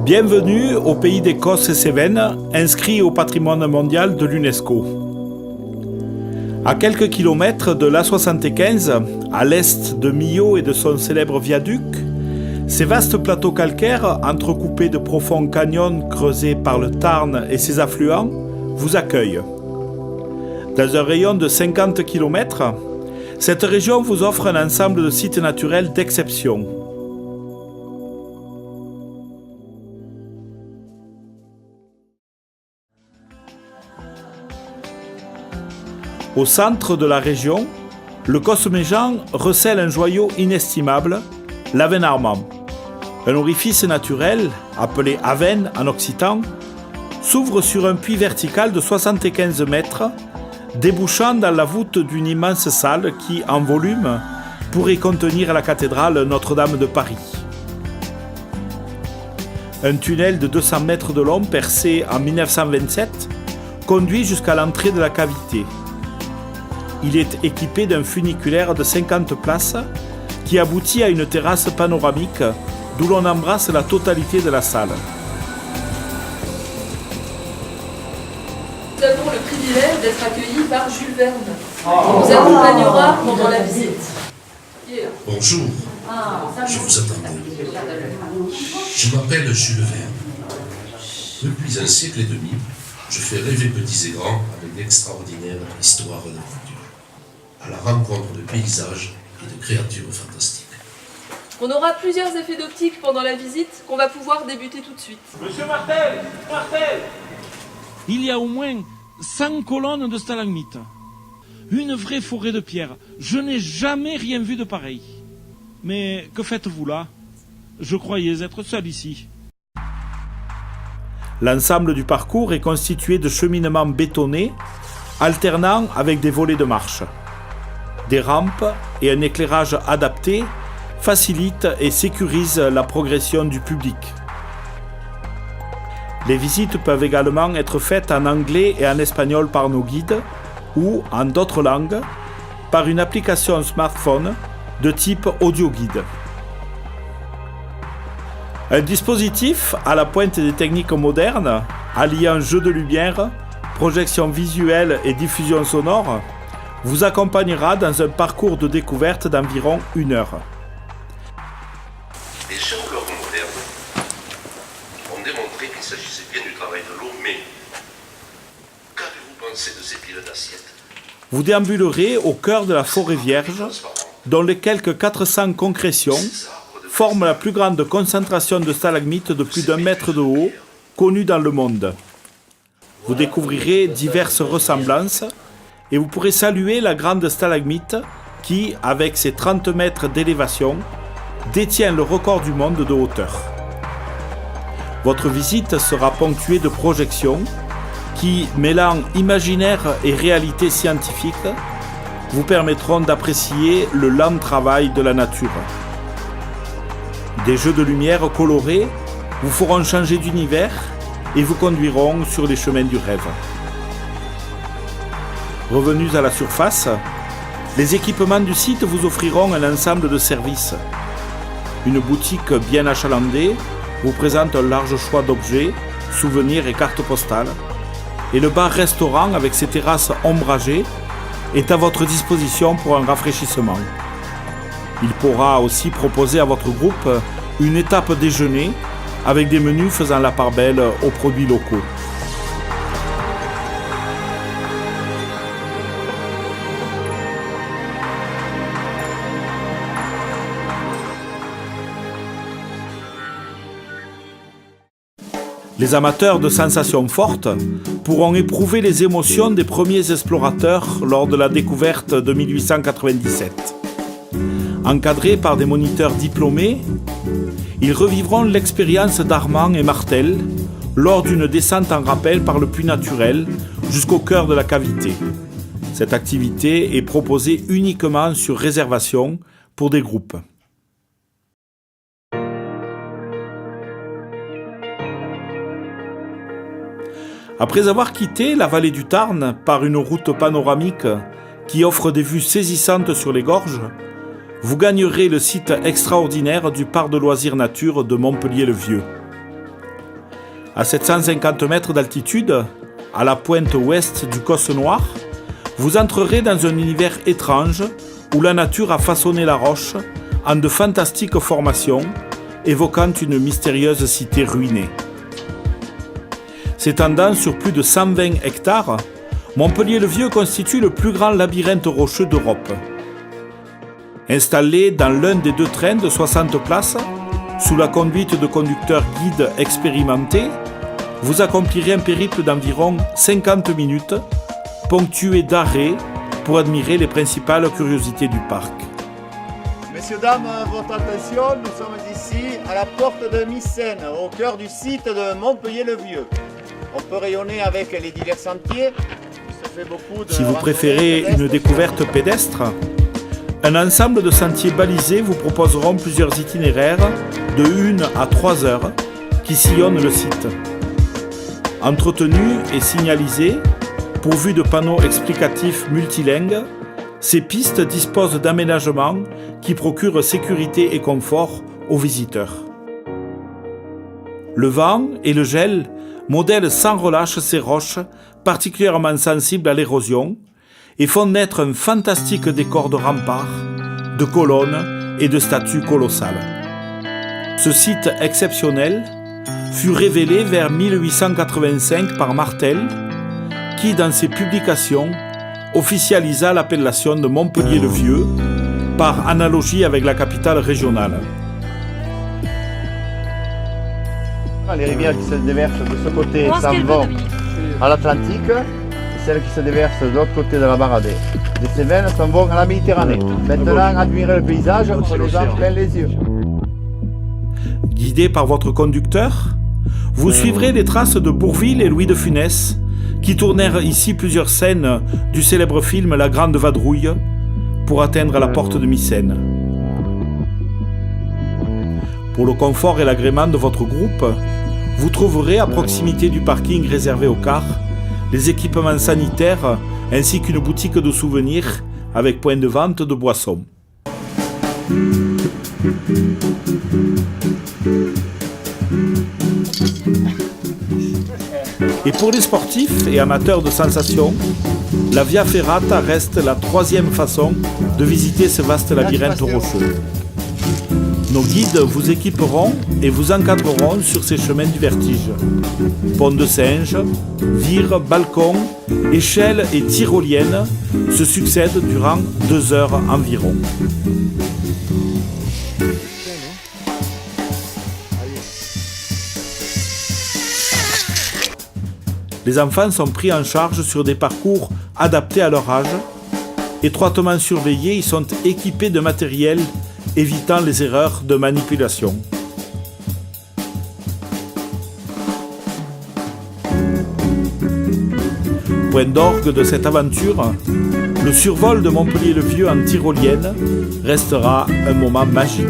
Bienvenue au pays d'Écosse et Cévennes, inscrit au patrimoine mondial de l'UNESCO. À quelques kilomètres de l'A75, à l'est de Millau et de son célèbre viaduc, ces vastes plateaux calcaires, entrecoupés de profonds canyons creusés par le Tarn et ses affluents, vous accueillent. Dans un rayon de 50 km, cette région vous offre un ensemble de sites naturels d'exception. Au centre de la région, le Cosméjean recèle un joyau inestimable, l'Aven Armand. Un orifice naturel, appelé Aven en occitan, s'ouvre sur un puits vertical de 75 mètres, débouchant dans la voûte d'une immense salle qui, en volume, pourrait contenir la cathédrale Notre-Dame de Paris. Un tunnel de 200 mètres de long percé en 1927 conduit jusqu'à l'entrée de la cavité. Il est équipé d'un funiculaire de 50 places qui aboutit à une terrasse panoramique d'où l'on embrasse la totalité de la salle. Nous avons le privilège d'être accueillis par Jules Verne, qui nous accompagnera pendant la visite. Bonjour, je vous attendais. Je m'appelle Jules Verne. Depuis un siècle et demi, je fais rêver petits et grands avec d'extraordinaires histoires d'aventure, à la rencontre de paysages et de créatures fantastiques. On aura plusieurs effets d'optique pendant la visite qu'on va pouvoir débuter tout de suite. Monsieur Martel, Il y a au moins 100 colonnes de stalagmites. Une vraie forêt de pierres. Je n'ai jamais rien vu de pareil. Mais que faites-vous là? Je croyais être seul ici. L'ensemble du parcours est constitué de cheminements bétonnés, alternant avec des volets de marche. Des rampes et un éclairage adapté facilitent et sécurisent la progression du public. Les visites peuvent également être faites en anglais et en espagnol par nos guides ou, en d'autres langues, par une application smartphone de type audio guide. Un dispositif à la pointe des techniques modernes, alliant jeu de lumière, projection visuelle et diffusion sonore, vous accompagnera dans un parcours de découverte d'environ 1 heure. Les géologues modernes ont démontré qu'il s'agissait bien du travail de l'eau, mais qu'avez-vous pensé de ces piles d'assiettes? Vous déambulerez au cœur de la forêt vierge, dont les quelques 400 concrétions forment la plus grande concentration de stalagmites de plus d'1 mètre de haut connue dans le monde. Vous découvrirez diverses ressemblances et vous pourrez saluer la grande stalagmite qui, avec ses 30 mètres d'élévation, détient le record du monde de hauteur. Votre visite sera ponctuée de projections qui, mêlant imaginaire et réalité scientifique, vous permettront d'apprécier le lent travail de la nature. Des jeux de lumière colorés vous feront changer d'univers et vous conduiront sur les chemins du rêve. Revenus à la surface, les équipements du site vous offriront un ensemble de services. Une boutique bien achalandée vous présente un large choix d'objets, souvenirs et cartes postales. Et le bar-restaurant avec ses terrasses ombragées est à votre disposition pour un rafraîchissement. Il pourra aussi proposer à votre groupe une étape déjeuner avec des menus faisant la part belle aux produits locaux. Les amateurs de sensations fortes pourront éprouver les émotions des premiers explorateurs lors de la découverte de 1897. Encadrés par des moniteurs diplômés, ils revivront l'expérience d'Armand et Martel lors d'une descente en rappel par le puits naturel jusqu'au cœur de la cavité. Cette activité est proposée uniquement sur réservation pour des groupes. Après avoir quitté la vallée du Tarn par une route panoramique qui offre des vues saisissantes sur les gorges, vous gagnerez le site extraordinaire du parc de loisirs nature de Montpellier-le-Vieux. À 750 mètres d'altitude, à la pointe ouest du Causse Noir, vous entrerez dans un univers étrange où la nature a façonné la roche en de fantastiques formations, évoquant une mystérieuse cité ruinée. S'étendant sur plus de 120 hectares, Montpellier-le-Vieux constitue le plus grand labyrinthe rocheux d'Europe. Installé dans l'un des 2 trains de 60 places, sous la conduite de conducteurs guides expérimentés, vous accomplirez un périple d'environ 50 minutes, ponctué d'arrêts pour admirer les principales curiosités du parc. Messieurs, dames, votre attention, nous sommes ici à la porte de Mycène, au cœur du site de Montpellier-le-Vieux. On peut rayonner avec les divers sentiers. Ça fait beaucoup de Si vous préférez une découverte pédestre, un ensemble de sentiers balisés vous proposeront plusieurs itinéraires de 1 à 3 heures qui sillonnent le site. Entretenus et signalisés, pourvus de panneaux explicatifs multilingues, ces pistes disposent d'aménagements qui procurent sécurité et confort aux visiteurs. Le vent et le gel modèlent sans relâche ces roches particulièrement sensibles à l'érosion et font naître un fantastique décor de remparts, de colonnes et de statues colossales. Ce site exceptionnel fut révélé vers 1885 par Martel, qui, dans ses publications, officialisa l'appellation de Montpellier-le-Vieux, par analogie avec la capitale régionale. Les rivières qui se déversent de ce côté s'en vont à l'Atlantique, et celles qui se déversent de l'autre côté de la Baradée. Les Cévennes s'en vont à la Méditerranée. Maintenant, admirez le paysage, on nous en plein les yeux. Guidé par votre conducteur, vous suivrez les traces de Bourvil et Louis de Funès, qui tournèrent ici plusieurs scènes du célèbre film La Grande Vadrouille, pour atteindre la porte de Mycène. Pour le confort et l'agrément de votre groupe, vous trouverez à proximité du parking réservé aux cars les équipements sanitaires ainsi qu'une boutique de souvenirs avec point de vente de boissons. Et pour les sportifs et amateurs de sensations, la Via Ferrata reste la 3e façon de visiter ce vaste labyrinthe rocheux. Nos guides vous équiperont et vous encadreront sur ces chemins du vertige. Pont de singe, vires, balcons, échelles et tyroliennes se succèdent durant 2 heures environ. Les enfants sont pris en charge sur des parcours adaptés à leur âge. Étroitement surveillés, ils sont équipés de matériel évitant les erreurs de manipulation. Point d'orgue de cette aventure, le survol de Montpellier-le-Vieux en tyrolienne restera un moment magique.